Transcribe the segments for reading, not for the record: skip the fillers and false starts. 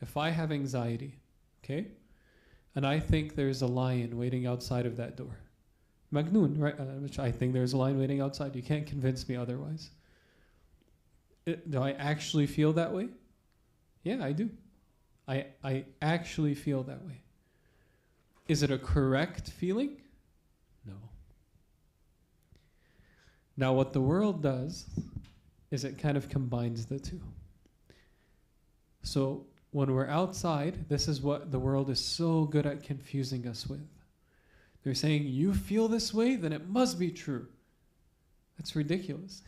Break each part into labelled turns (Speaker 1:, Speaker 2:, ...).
Speaker 1: If I have anxiety, okay, and I think there's a lion waiting outside of that door, Magdalene, right? Which I think there's a lion waiting outside. You can't convince me otherwise. Do I actually feel that way? Yeah, I do. I actually feel that way. Is it a correct feeling? No. Now, what the world does is it kind of combines the two. So when we're outside, this is what the world is so good at confusing us with. They're saying, you feel this way, then it must be true. That's ridiculous.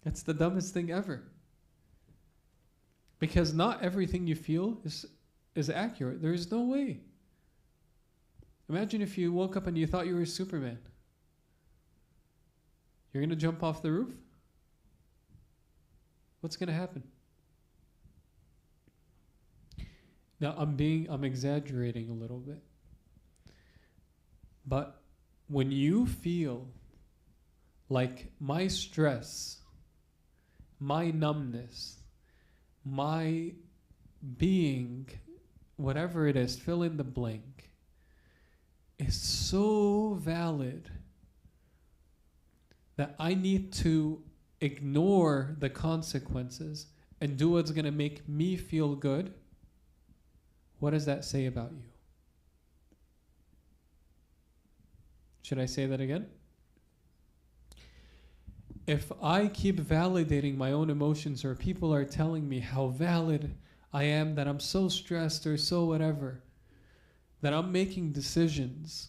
Speaker 1: That's the dumbest thing ever. Because not everything you feel is accurate. There is no way. Imagine if you woke up and you thought you were Superman. You're going to jump off the roof? What's going to happen? Now, I'm exaggerating a little bit. But when you feel like my stress, my numbness, my being, whatever it is, fill in the blank, is so valid that I need to ignore the consequences and do what's going to make me feel good, what does that say about you? Should I say that again? If I keep validating my own emotions, or people are telling me how valid I am, that I'm so stressed or so whatever, that I'm making decisions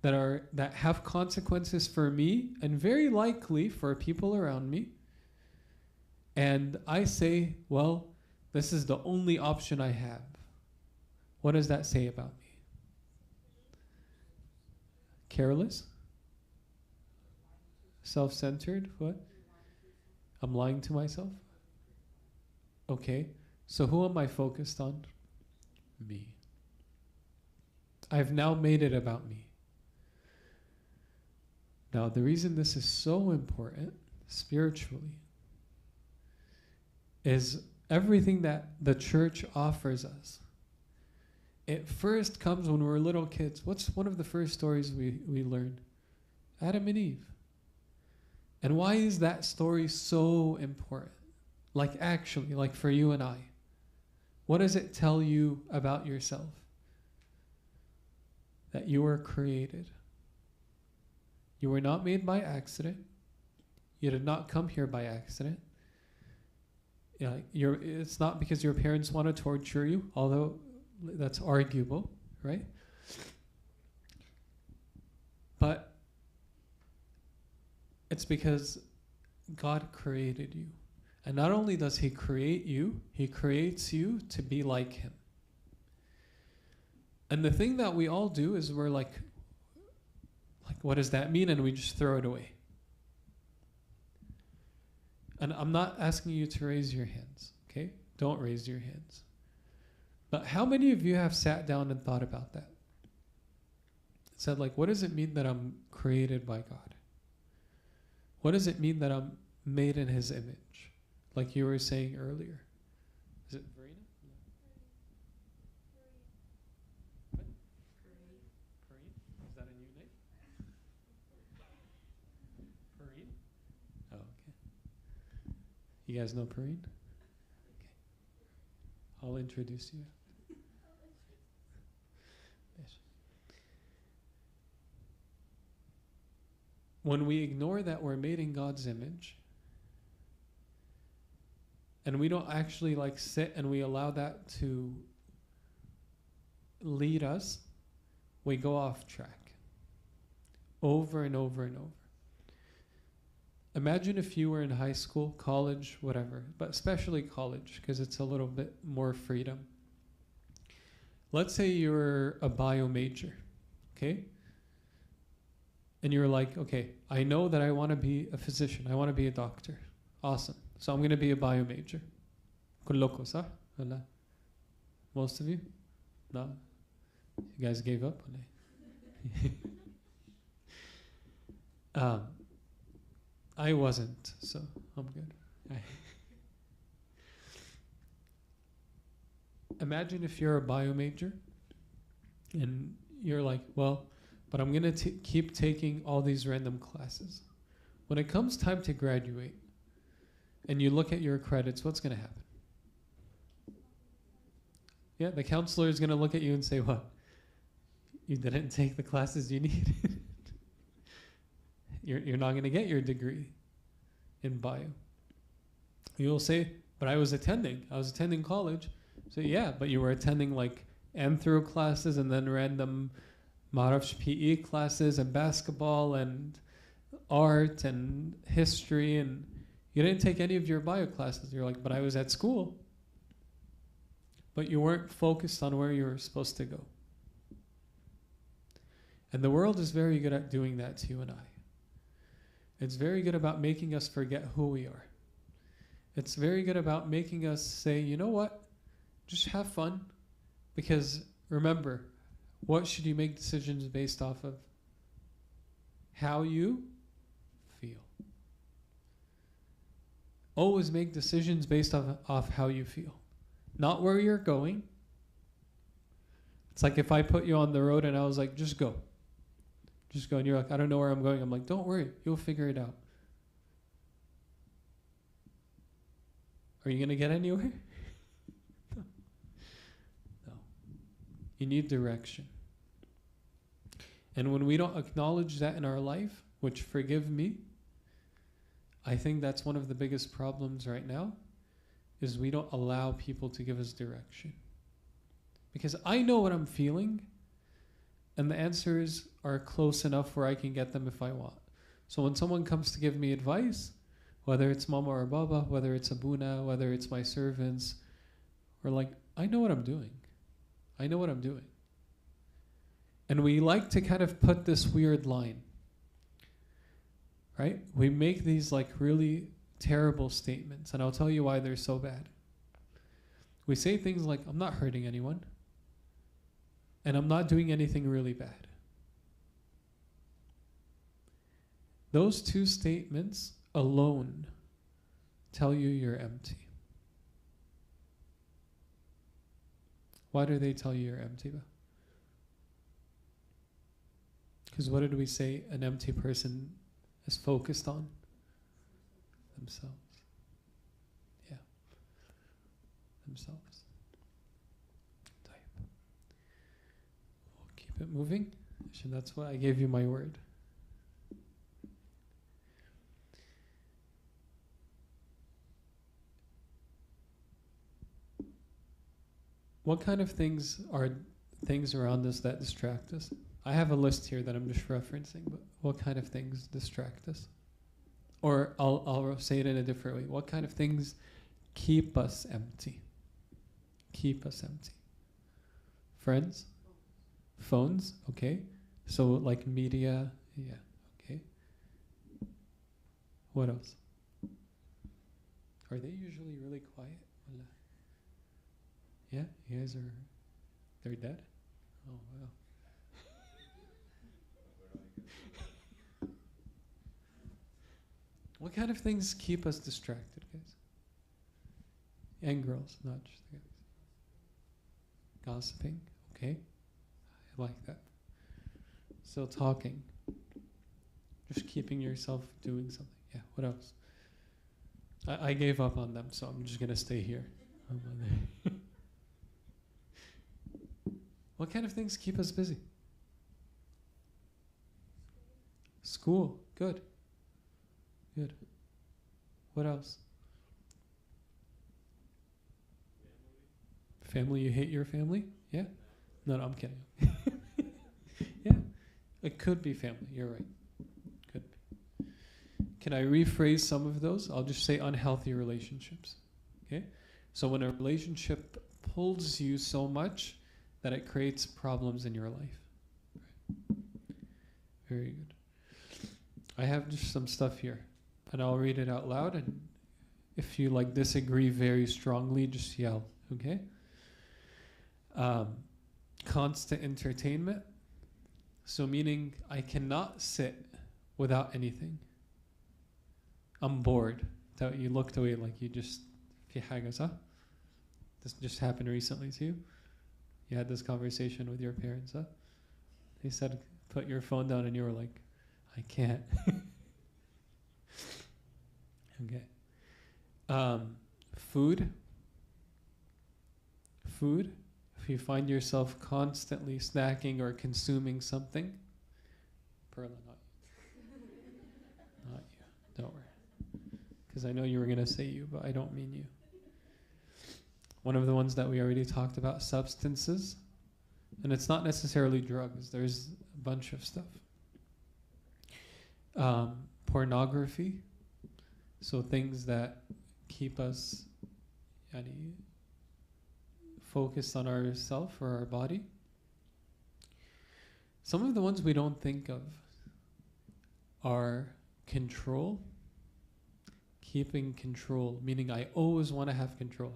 Speaker 1: that have consequences for me and very likely for people around me, and I say, well, this is the only option I have, what does that say about me? Careless? Self-centered? What? I'm lying to myself? Okay, so who am I focused on? Me. I've now made it about me. Now, the reason this is so important spiritually is everything that the church offers us. It first comes when we're little kids. What's one of the first stories we learn? Adam and Eve. And why is that story so important? Like actually, like for you and I. What does it tell you about yourself? That you were created. You were not made by accident. You did not come here by accident. It's not because your parents want to torture you, although that's arguable, right? But it's because God created you. And not only does He create you, He creates you to be like Him. And the thing that we all do is we're like, what does that mean? And we just throw it away. And I'm not asking you to raise your hands, okay? Don't raise your hands. But how many of you have sat down and thought about that? Said, like, what does it mean that I'm created by God? What does it mean that I'm made in His image? Like you were saying earlier. Is it Verena? What? Perrine? Is that a new name? Perrine? Oh, okay. You guys know Perrine? Okay. I'll introduce you. When we ignore that we're made in God's image, and we don't actually like sit and we allow that to lead us, we go off track over and over and over. Imagine if you were in high school, college, whatever, but especially college because it's a little bit more freedom. Let's say you're a bio major, okay? And you're like, okay, I know that I want to be a physician. I want to be a doctor. Awesome. So I'm going to be a bio major. Kulloko, sah? Wala? Most of you? No? You guys gave up? I wasn't, so I'm good. imagine if you're a bio major and you're like, well, but I'm going to keep taking all these random classes. When it comes time to graduate and you look at your credits, what's going to happen? Yeah, the counselor is going to look at you and say, what? You didn't take the classes you needed. You're not going to get your degree in bio. You'll say, but I was attending college. So yeah, but you were attending like anthro classes and then random Marafsh PE classes and basketball and art and history, and you didn't take any of your bio classes. You're like, but I was at school. But you weren't focused on where you were supposed to go. And the world is very good at doing that to you and I. It's very good about making us forget who we are. It's very good about making us say, you know what? Just have fun. Because remember, what should you make decisions based off of? How you feel. Always make decisions based off how you feel. Not where you're going. It's like if I put you on the road and I was like, just go. Just go. And you're like, I don't know where I'm going. I'm like, don't worry. You'll figure it out. Are you going to get anywhere? No. You need direction. And when we don't acknowledge that in our life, which, forgive me, I think that's one of the biggest problems right now, is we don't allow people to give us direction. Because I know what I'm feeling, and the answers are close enough where I can get them if I want. So when someone comes to give me advice, whether it's mama or baba, whether it's abuna, whether it's my servants, or like, I know what I'm doing. I know what I'm doing. And we like to kind of put this weird line, right? We make these like really terrible statements, and I'll tell you why they're so bad. We say things like, I'm not hurting anyone, and I'm not doing anything really bad. Those two statements alone tell you you're empty. Why do they tell you you're empty? Because what did we say an empty person is focused on? Themselves. Yeah. Themselves. Type. We'll keep it moving. Actually, that's why I gave you my word. What kind of things are things around us that distract us? I have a list here that I'm just referencing, but what kind of things distract us? Or I'll say it in a different way. What kind of things keep us empty? Keep us empty. Friends? Phones? Okay. So like media? Yeah. Okay. What else? Are they usually really quiet? Yeah? You guys are... They're dead? Oh, wow. What kind of things keep us distracted, guys? And girls, not just the guys. Gossiping, okay. I like that. Still talking. Just keeping yourself doing something. Yeah, what else? I gave up on them, so I'm just going to stay here. What kind of things keep us busy? School, good. Good. What else? Family, you hate your family? Yeah? No, I'm kidding. Yeah, it could be family. You're right. Could be. Can I rephrase some of those? I'll just say unhealthy relationships. Okay? So when a relationship pulls you so much that it creates problems in your life. Right. Very good. I have just some stuff here, and I'll read it out loud, and if you like disagree very strongly, just yell, okay? Constant entertainment. So meaning I cannot sit without anything. I'm bored. That you looked away like you just, this This just happened recently to you? You had this conversation with your parents, huh? They said, put your phone down, and you were like, I can't. Okay. Food. Food. If you find yourself constantly snacking or consuming something, Perla, not you. Not you. Don't worry. Because I know you were going to say you, but I don't mean you. One of the ones that we already talked about, substances. And it's not necessarily drugs. There's a bunch of stuff. Pornography. So things that keep us focused on ourself or our body. Some of the ones we don't think of are control. Keeping control, meaning I always want to have control.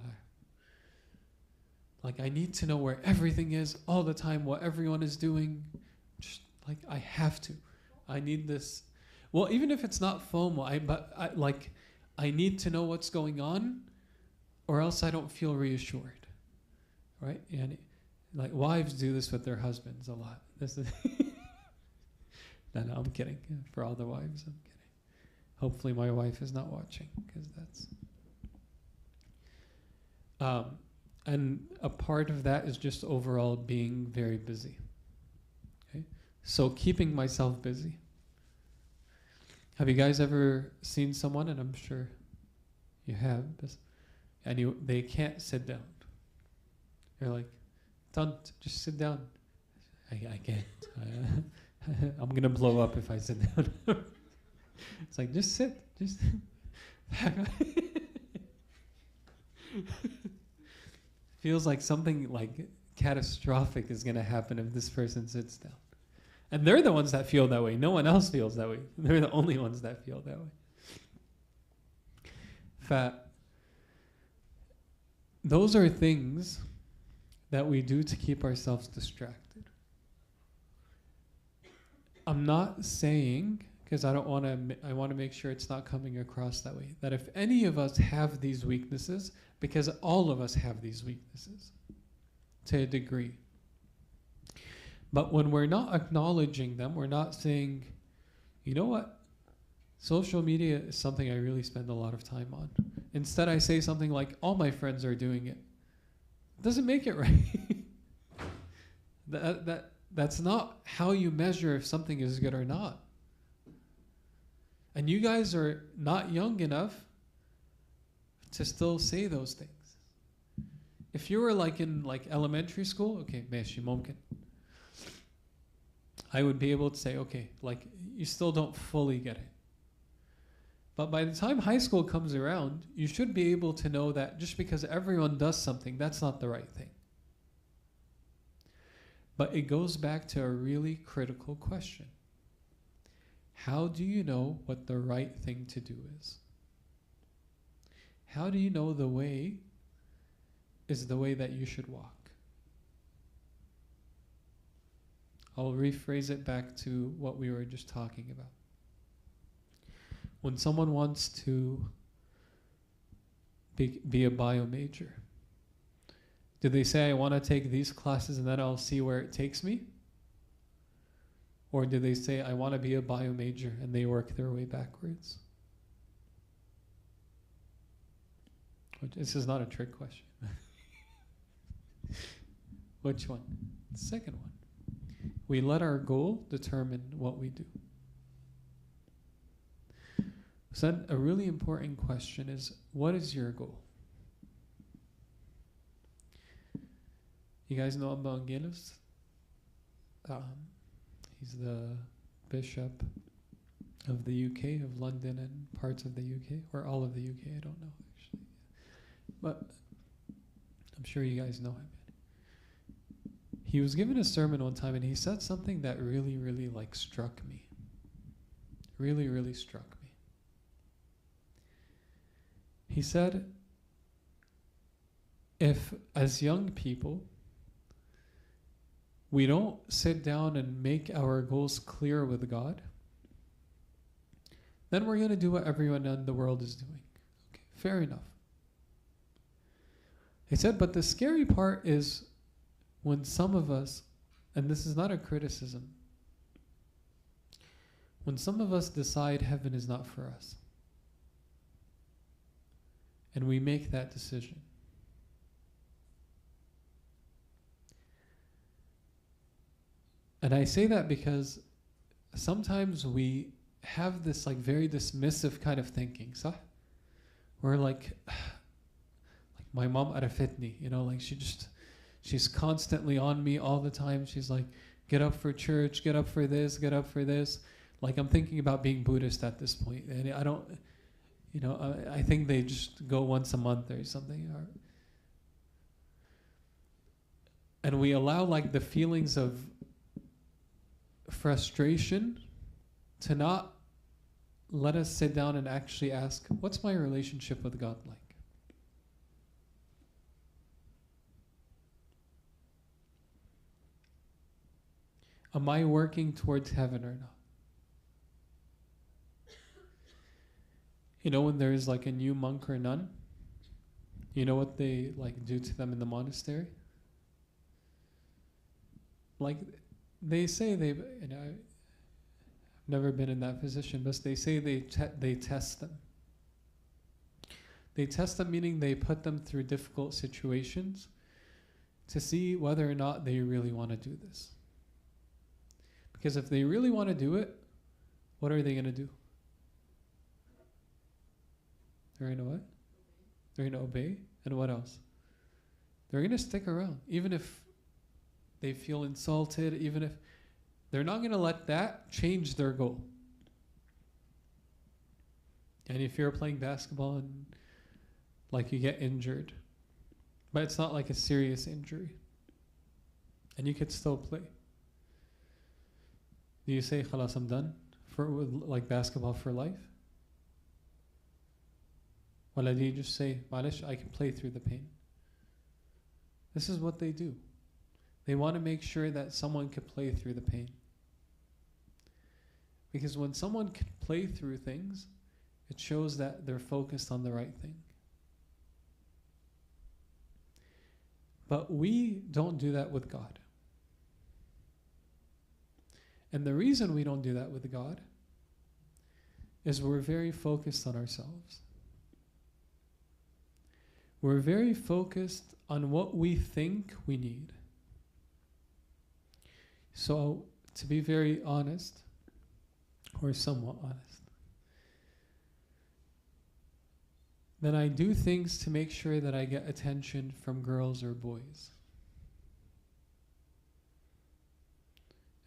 Speaker 1: Like I need to know where everything is all the time, what everyone is doing. Just like I have to. I need this. Well, even if it's not FOMO, I need to know what's going on, or else I don't feel reassured, right? And like wives do this with their husbands a lot. This is no, I'm kidding. For all the wives, I'm kidding. Hopefully, my wife is not watching, because that's. And a part of that is just overall being very busy. Okay, so keeping myself busy. Have you guys ever seen someone, and I'm sure you have, and they can't sit down? You're like, don't, just sit down. I can't. I'm going to blow up if I sit down. It's like, just sit. Just feels like something like catastrophic is going to happen if this person sits down. And they're the ones that feel that way. No one else feels that way. They're the only ones that feel that way. Those are things that we do to keep ourselves distracted. I'm not saying, because I want to make sure it's not coming across that way, that if any of us have these weaknesses, because all of us have these weaknesses to a degree. But when we're not acknowledging them, we're not saying, you know what? Social media is something I really spend a lot of time on. Instead, I say something like, all my friends are doing it. It doesn't make it right. That's not how you measure if something is good or not. And you guys are not young enough to still say those things. If you were in elementary school, okay, ماشي ممكن. I would be able to say, okay, you still don't fully get it. But by the time high school comes around, you should be able to know that just because everyone does something, that's not the right thing. But it goes back to a really critical question. How do you know what the right thing to do is? How do you know the way is the way that you should walk? I'll rephrase it back to what we were just talking about. When someone wants to be a bio major, do they say, I want to take these classes and then I'll see where it takes me? Or do they say, I want to be a bio major, and they work their way backwards? This is not a trick question. Which one? The second one. We let our goal determine what we do. So then a really important question is, what is your goal? You guys know Evangelist? He's the bishop of the UK, of London and parts of the UK, or all of the UK, I don't know actually. But I'm sure you guys know him. He was given a sermon one time and he said something that really, really struck me. Really, really struck me. He said, if as young people, we don't sit down and make our goals clear with God, then we're going to do what everyone in the world is doing. Okay, fair enough. He said, but the scary part is when some of us, and this is not a criticism, when some of us decide heaven is not for us, and we make that decision. And I say that because sometimes we have this like very dismissive kind of thinking, صح? We're like my mom arafetni, you know, like she's constantly on me all the time. She's like, get up for church, get up for this, get up for this. Like I'm thinking about being Buddhist at this point, and I don't, you know, I think they just go once a month or something. And we allow like the feelings of frustration to not let us sit down and actually ask, what's my relationship with God like? Am I working towards heaven or not? You know, when there's like a new monk or nun, you know what they like do to them in the monastery? Like they say they, you know, I've never been in that position, but they say they test them. They test them, meaning they put them through difficult situations to see whether or not they really want to do this. Because if they really want to do it, what are they going to do? They're going to what? They're going to obey. And what else? They're going to stick around. Even if they feel insulted, even if they're not going to let that change their goal. And if you're playing basketball and like you get injured, but it's not like a serious injury, and you could still play, do you say, khalas, I'm done for like basketball for life? Or do you just say, malish, I can play through the pain? This is what they do. They want to make sure that someone can play through the pain. Because when someone can play through things, it shows that they're focused on the right thing. But we don't do that with God. And the reason we don't do that with God is we're very focused on ourselves. We're very focused on what we think we need. So, to be very honest, or somewhat honest, then I do things to make sure that I get attention from girls or boys.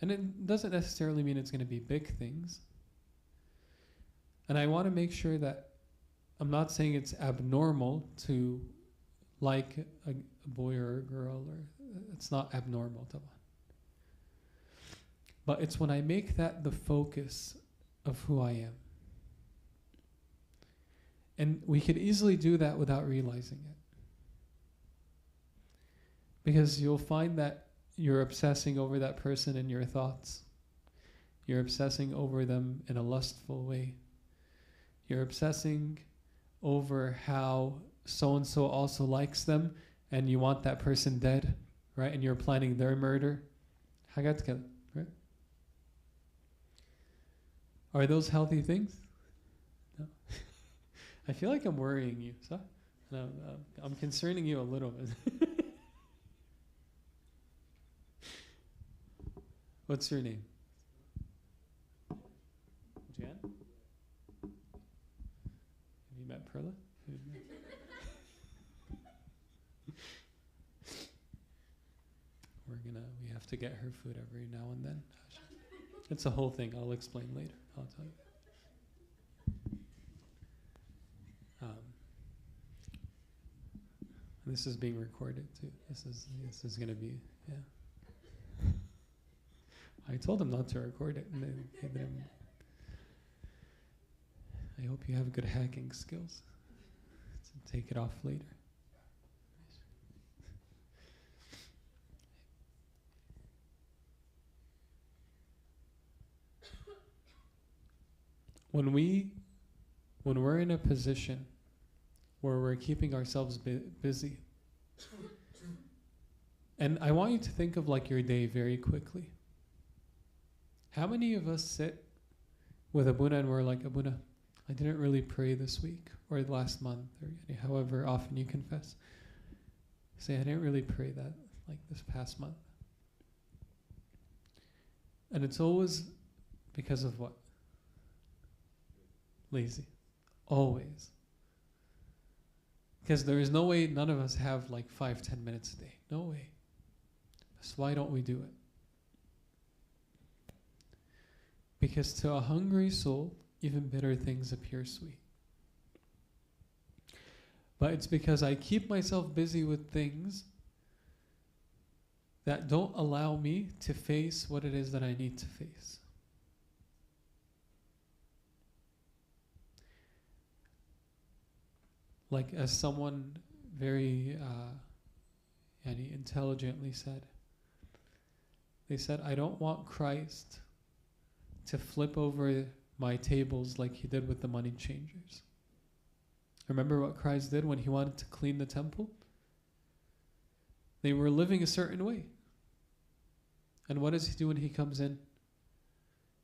Speaker 1: And it doesn't necessarily mean it's going to be big things. And I want to make sure that I'm not saying it's abnormal to like a boy or a girl, or it's not abnormal. But it's when I make that the focus of who I am. And we could easily do that without realizing it. Because you'll find that you're obsessing over that person in your thoughts. You're obsessing over them in a lustful way. You're obsessing over how so-and-so also likes them, and you want that person dead, right? And you're planning their murder. Right? Are those healthy things? No. I feel like I'm worrying you. So? No, I'm concerning you a little bit. What's your name? Jan? Have you met Perla? We have to get her food every now and then. It's a whole thing. I'll explain later. I'll tell you. This is being recorded too. This is going to be, yeah. I told him not to record it, and then I hope you have good hacking skills to take it off later. When we're in a position where we're keeping ourselves busy, And I want you to think of like your day very quickly. How many of us sit with Abuna and we're like, Abuna, I didn't really pray this week or last month or however often you confess. Say, I didn't really pray that like this past month. And it's always because of what? Lazy. Always. Because there is no way none of us have like 5-10 minutes a day. No way. So why don't we do it? Because to a hungry soul, even bitter things appear sweet. But it's because I keep myself busy with things that don't allow me to face what it is that I need to face. Like as someone very intelligently said, they said, I don't want Christ to flip over my tables like he did with the money changers. Remember what Christ did when he wanted to clean the temple? They were living a certain way. And what does he do when he comes in?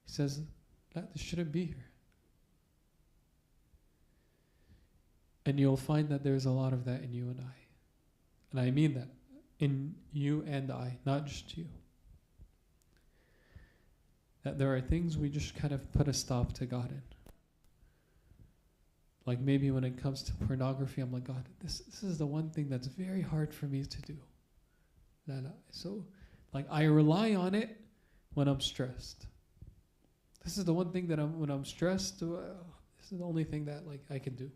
Speaker 1: He says, that this shouldn't be here. And you'll find that there's a lot of that in you and I. And I mean that. In you and I, not just you. That there are things we just kind of put a stop to God in. Like maybe when it comes to pornography, I'm like, God, this is the one thing that's very hard for me to do. So, like, I rely on it when I'm stressed. This is the one thing that when I'm stressed, this is the only thing that like I can do.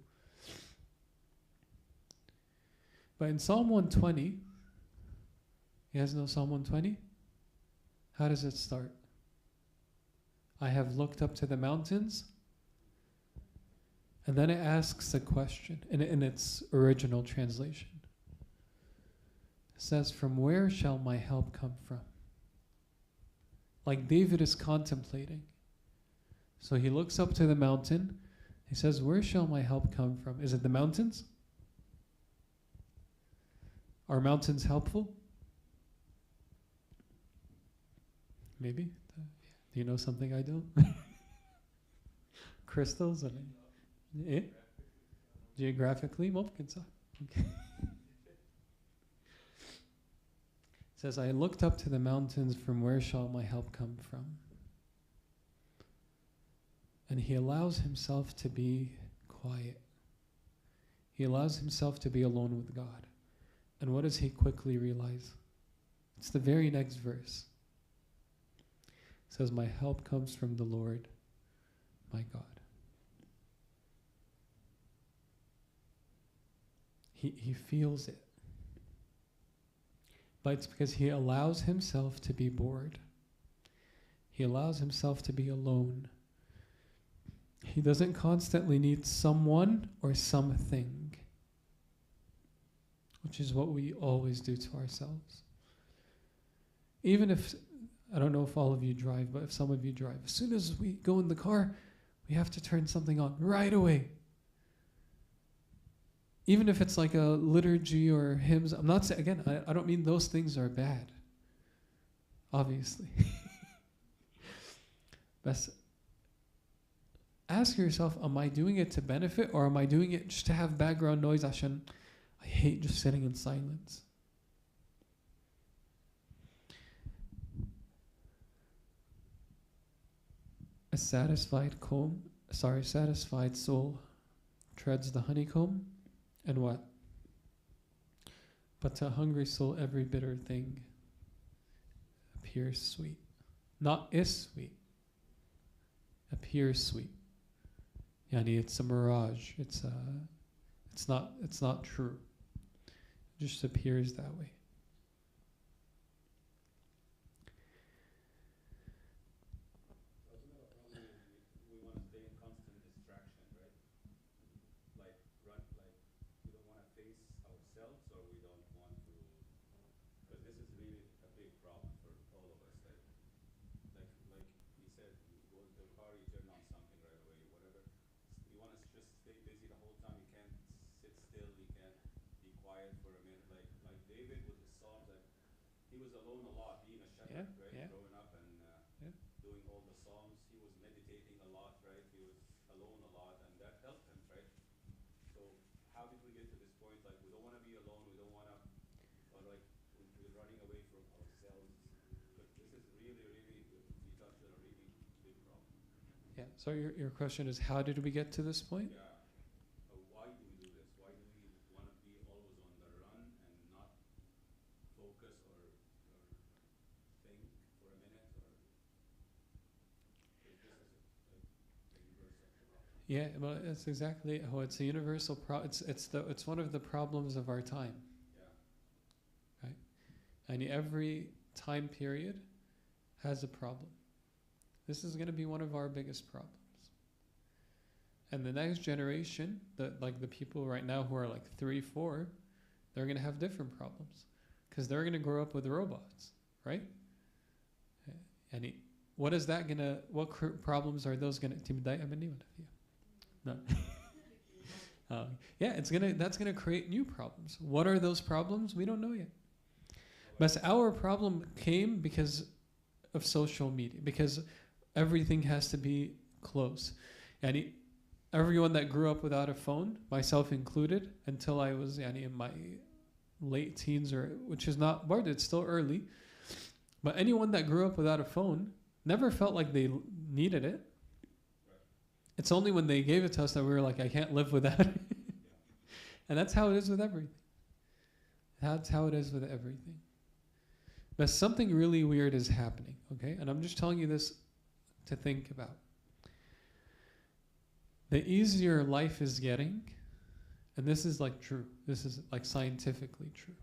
Speaker 1: But in Psalm 120, you guys know Psalm 120? How does it start? I have looked up to the mountains. And then it asks a question in its original translation. It says, from where shall my help come from? Like David is contemplating. So he looks up to the mountain. He says, where shall my help come from? Is it the mountains? Are mountains helpful? Maybe. Do you know something I don't? Crystals? إيه؟ Geographically ممكن صح. It says, I looked up to the mountains, from where shall my help come from? And he allows himself to be quiet. He allows himself to be alone with God. And what does he quickly realize? It's the very next verse. It says, my help comes from the Lord, my God. He feels it. But it's because he allows himself to be bored. He allows himself to be alone. He doesn't constantly need someone or something, which is what we always do to ourselves. Even if, I don't know if all of you drive, but if some of you drive, as soon as we go in the car, we have to turn something on right away. Even if it's like a liturgy or hymns, I'm not saying, again, I don't mean those things are bad. Obviously. But ask yourself, am I doing it to benefit, or am I doing it just to have background noise? I hate just sitting in silence. A satisfied soul treads the honeycomb. And what? But to a hungry soul, every bitter thing appears sweet. Not is sweet. Appears sweet. Yani it's a mirage. It's not true. It just appears that way.
Speaker 2: he was alone a lot, being a
Speaker 1: Yeah,
Speaker 2: shepherd, right?
Speaker 1: yeah,
Speaker 2: Growing up and
Speaker 1: yeah.
Speaker 2: doing all the psalms. He was meditating a lot, right? He was alone a lot, and that helped him, right? So how did we get to this point? Like, we don't want to be alone. We don't want to, or like, we're running away from ourselves. But this is really, really, you touched on a really big problem.
Speaker 1: Yeah. So your question is, how did we get to this point?
Speaker 2: Yeah. Why do we do this? Why do we want to be always on the run and not focus or think for a minute? Or if this is a universal problem.
Speaker 1: Yeah, well, it's exactly how it's a universal it's one of the problems of our time.
Speaker 2: Yeah.
Speaker 1: Right? And every time period has a problem. This is going to be one of our biggest problems. And the next generation, like the people right now who are like 3, 4, they're going to have different problems because they're going to grow up with robots, right? And what is that going to? What problems are those going to? No. Yeah, that's gonna create new problems. What are those problems? We don't know yet. But our problem came because of social media, because everything has to be close. And everyone that grew up without a phone, myself included, until I was in my late teens, or which is not hard, it's still early. But anyone that grew up without a phone never felt like they needed it. It's only when they gave it to us that we were like, I can't live without it. And that's how it is with everything. That's how it is with everything. But something really weird is happening, okay? And I'm just telling you this to think about. The easier life is getting, and this is like true, this is like scientifically true.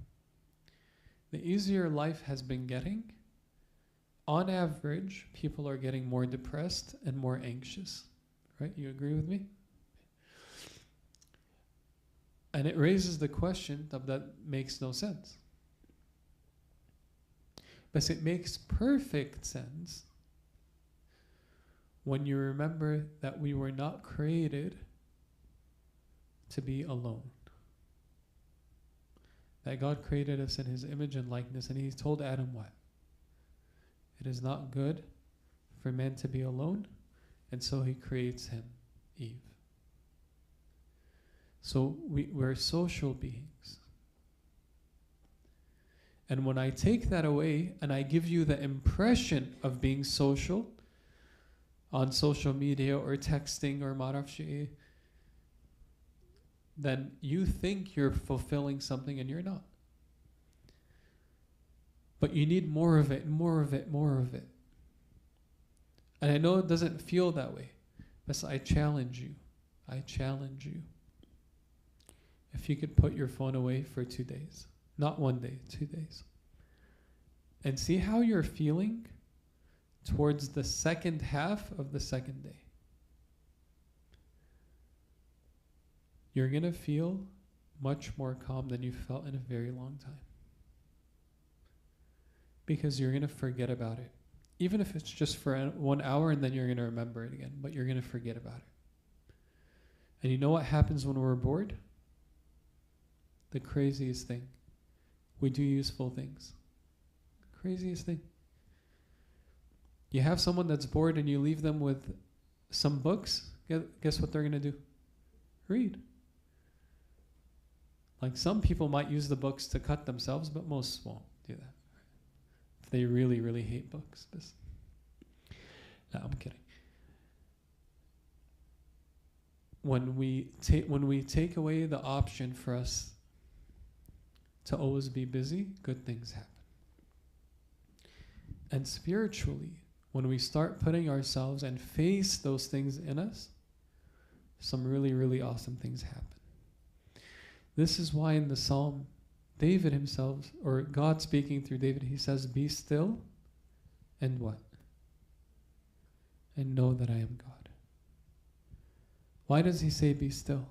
Speaker 1: The easier life has been getting, on average, people are getting more depressed and more anxious. Right? You agree with me? And it raises the question that makes no sense. But it makes perfect sense when you remember that we were not created to be alone. That God created us in His image and likeness, and He told Adam what? It is not good for man to be alone. And so He creates him, Eve. So we're social beings. And when I take that away and I give you the impression of being social on social media or texting or marafshi, then you think you're fulfilling something and you're not. But you need more of it, more of it, more of it. And I know it doesn't feel that way, but I challenge you. I challenge you. If you could put your phone away for 2 days, not 1 day, 2 days, and see how you're feeling towards the second half of the second day. You're going to feel much more calm than you felt in a very long time. Because you're going to forget about it. Even if it's just for 1 hour, and then you're going to remember it again, but you're going to forget about it. And you know what happens when we're bored? The craziest thing. We do useful things. Craziest thing. You have someone that's bored and you leave them with some books, guess what they're going to do? Read. Like some people might use the books to cut themselves, but most won't do that. If they really, really hate books. No, I'm kidding. When we take away the option for us to always be busy, good things happen. And spiritually, when we start putting ourselves and face those things in us, some really, really awesome things happen. This is why in the Psalm, David himself, or God speaking through David, he says, be still and what? And know that I am God. Why does he say be still?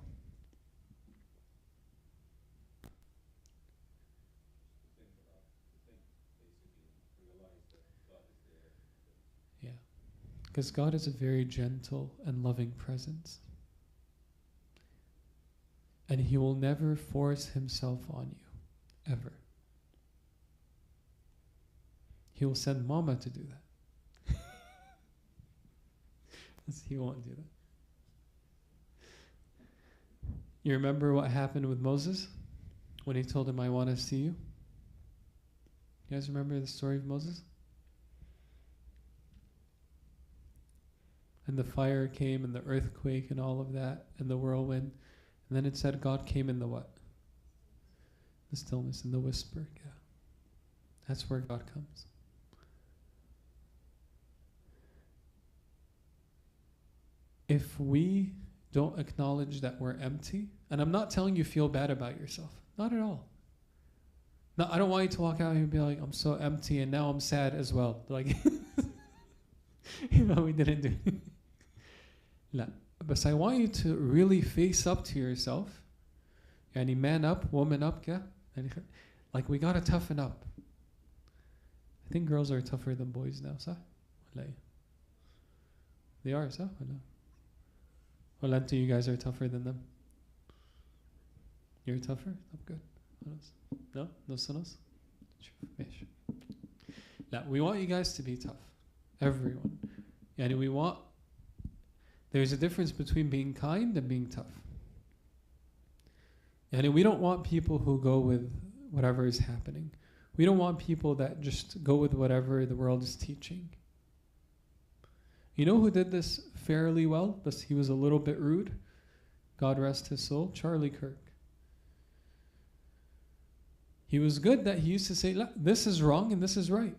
Speaker 1: Yeah. Because God is a very gentle and loving presence. And he will never force himself on you, ever. He will send mama to do that. He won't do that. You remember what happened with Moses when he told him, I want to see you? You guys remember the story of Moses? And the fire came and the earthquake and all of that and the whirlwind. And then it said God came in the what? The stillness and the whisper. Yeah. That's where God comes. If we don't acknowledge that we're empty, and I'm not telling you feel bad about yourself. Not at all. No, I don't want you to walk out here and be like, I'm so empty and now I'm sad as well. Like, we didn't do it. No. But I want you to really face up to yourself. Yani man up, woman up, yeah? Like, we gotta toughen up. I think girls are tougher than boys now, صح? They are, صح? Well, until you guys are tougher than them. You're tougher? Oh, good. No? No sonos? Now, we want you guys to be tough. Everyone. Yani we want... There's a difference between being kind and being tough. Yani we don't want people who go with whatever is happening. We don't want people that just go with whatever the world is teaching. You know who did this fairly well, but he was a little bit rude? God rest his soul, Charlie Kirk. He was good that he used to say, this is wrong and this is right.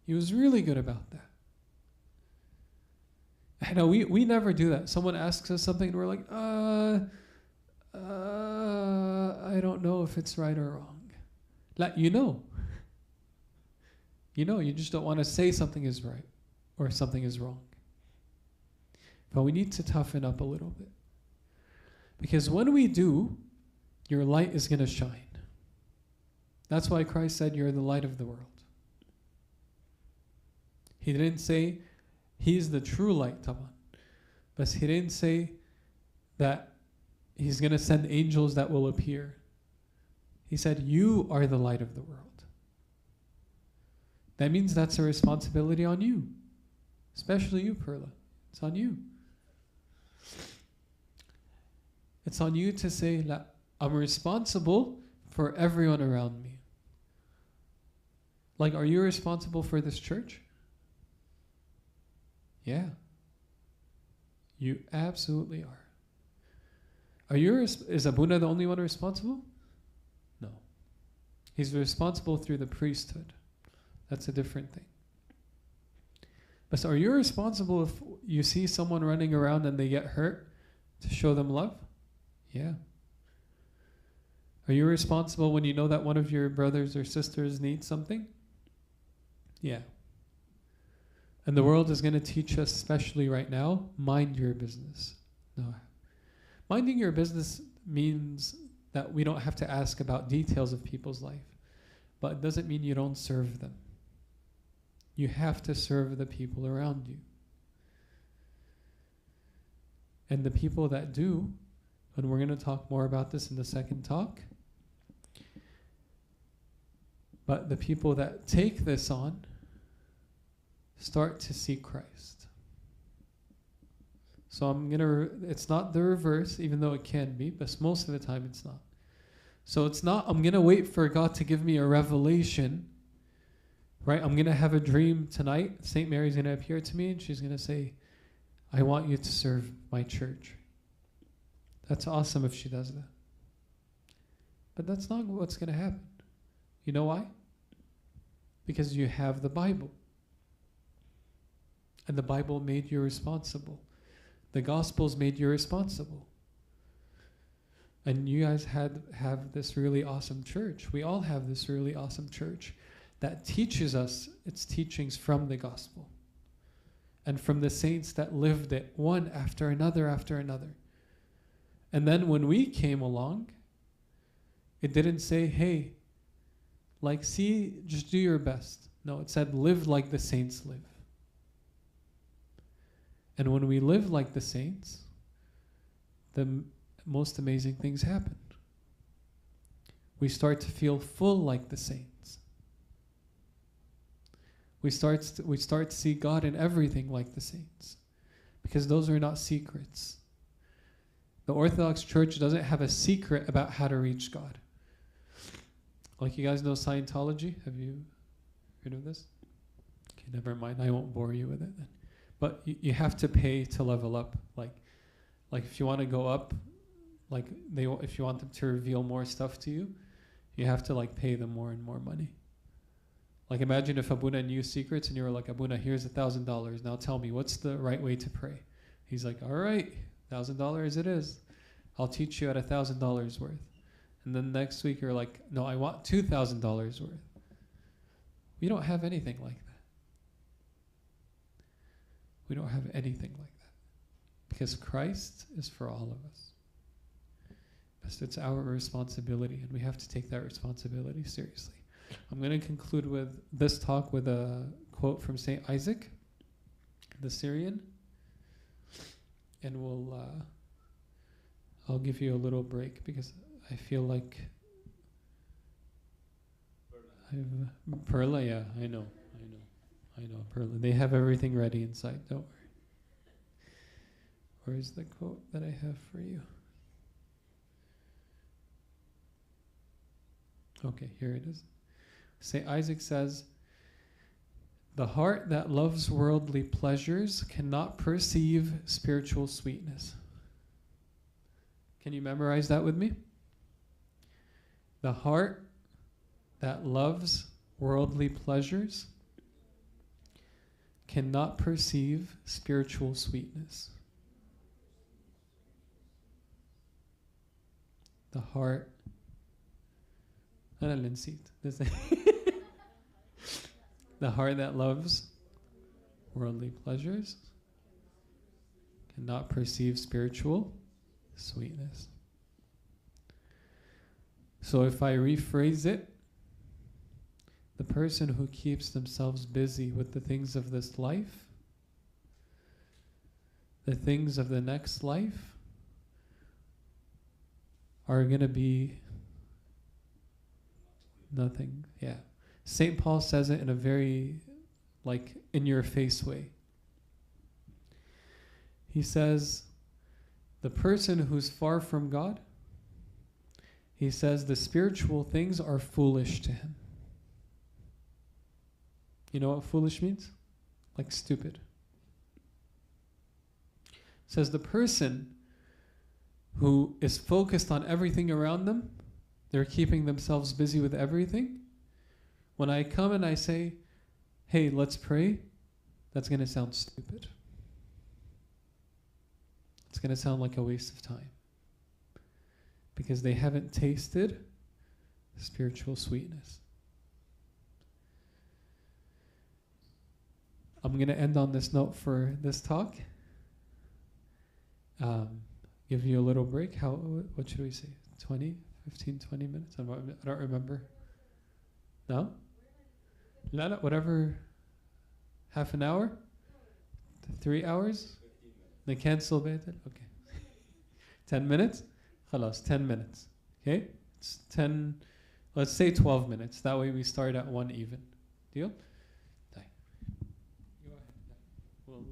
Speaker 1: He was really good about that. I know we never do that. Someone asks us something and we're like, I don't know if it's right or wrong. You know. You know, you just don't want to say something is right or something is wrong. But we need to toughen up a little bit. Because when we do, your light is going to shine. That's why Christ said you're the light of the world. He didn't say he's the true light, Taban. But he didn't say that he's going to send angels that will appear. He said you are the light of the world. That means that's a responsibility on you. Especially you, Perla. It's on you. It's on you to say, I'm responsible for everyone around me. Like, are you responsible for this church? Yeah. You absolutely are. Is Abuna the only one responsible? No. He's responsible through the priesthood. That's a different thing. But so are you responsible if you see someone running around and they get hurt to show them love? Yeah. Are you responsible when you know that one of your brothers or sisters needs something? Yeah. And the world is going to teach us, especially right now, mind your business. No. Minding your business means that we don't have to ask about details of people's life. But it doesn't mean you don't serve them. You have to serve the people around you. And the people that do, and we're going to talk more about this in the second talk, but the people that take this on start to see Christ. So I'm going to, it's not the reverse, even though it can be, but most of the time it's not. So it's not, I'm going to wait for God to give me a revelation, right? I'm going to have a dream tonight. St. Mary's going to appear to me and she's going to say, I want you to serve my church. That's awesome if she does that. But that's not what's going to happen. You know why? Because you have the Bible. And the Bible made you responsible. The Gospels made you responsible. And you guys have this really awesome church. We all have this really awesome church that teaches us its teachings from the Gospel. And from the saints that lived it, one after another after another. And then when we came along, it didn't say, hey, like, see, just do your best. No, it said, live like the saints live. And when we live like the saints, the most amazing things happen. We start to feel full like the saints. We start to see God in everything like the saints, because those are not secrets. The Orthodox Church doesn't have a secret about how to reach God. Like, you guys know Scientology? Have you heard of this? Okay, never mind. I won't bore you with it then. But you have to pay to level up. Like if you want to go up, like if you want them to reveal more stuff to you, you have to like pay them more and more money. Like, imagine if Abuna knew secrets and you were like, Abuna, here's $1,000. Now tell me, what's the right way to pray? He's like, all right, $1,000 it is. I'll teach you at $1,000 worth. And then next week you're like, no, I want $2,000 worth. We don't have anything like that. We don't have anything like that. Because Christ is for all of us. But it's our responsibility, and we have to take that responsibility seriously. I'm going to conclude with this talk with a quote from St. Isaac, the Syrian. And I'll give you a little break because I feel like Perla, yeah, I know, Perla. They have everything ready inside, don't worry. Where's the quote that I have for you? Okay, here it is. St. Isaac says, the heart that loves worldly pleasures cannot perceive spiritual sweetness. Can you memorize that with me? The heart that loves worldly pleasures cannot perceive spiritual sweetness. The heart. The heart that loves worldly pleasures cannot perceive spiritual sweetness. So if I rephrase it, the person who keeps themselves busy with the things of this life, the things of the next life, are going to be nothing. Yeah. St. Paul says it in a very, in-your-face way. He says, the person who's far from God, he says the spiritual things are foolish to him. You know what foolish means? Like stupid. It says the person who is focused on everything around them, they're keeping themselves busy with everything. When I come and I say, hey, let's pray, that's going to sound stupid. It's going to sound like a waste of time. Because they haven't tasted spiritual sweetness. I'm going to end on this note for this talk. Give you a little break. What should we say? 15, 20 minutes? I don't remember. No? No, whatever. Half an hour? 3 hours? They cancel it? Okay. 10 minutes? Khalas, 10 minutes. Okay? It's 10, let's say 12 minutes. That way we start at 1 even. Deal? Go ahead. We'll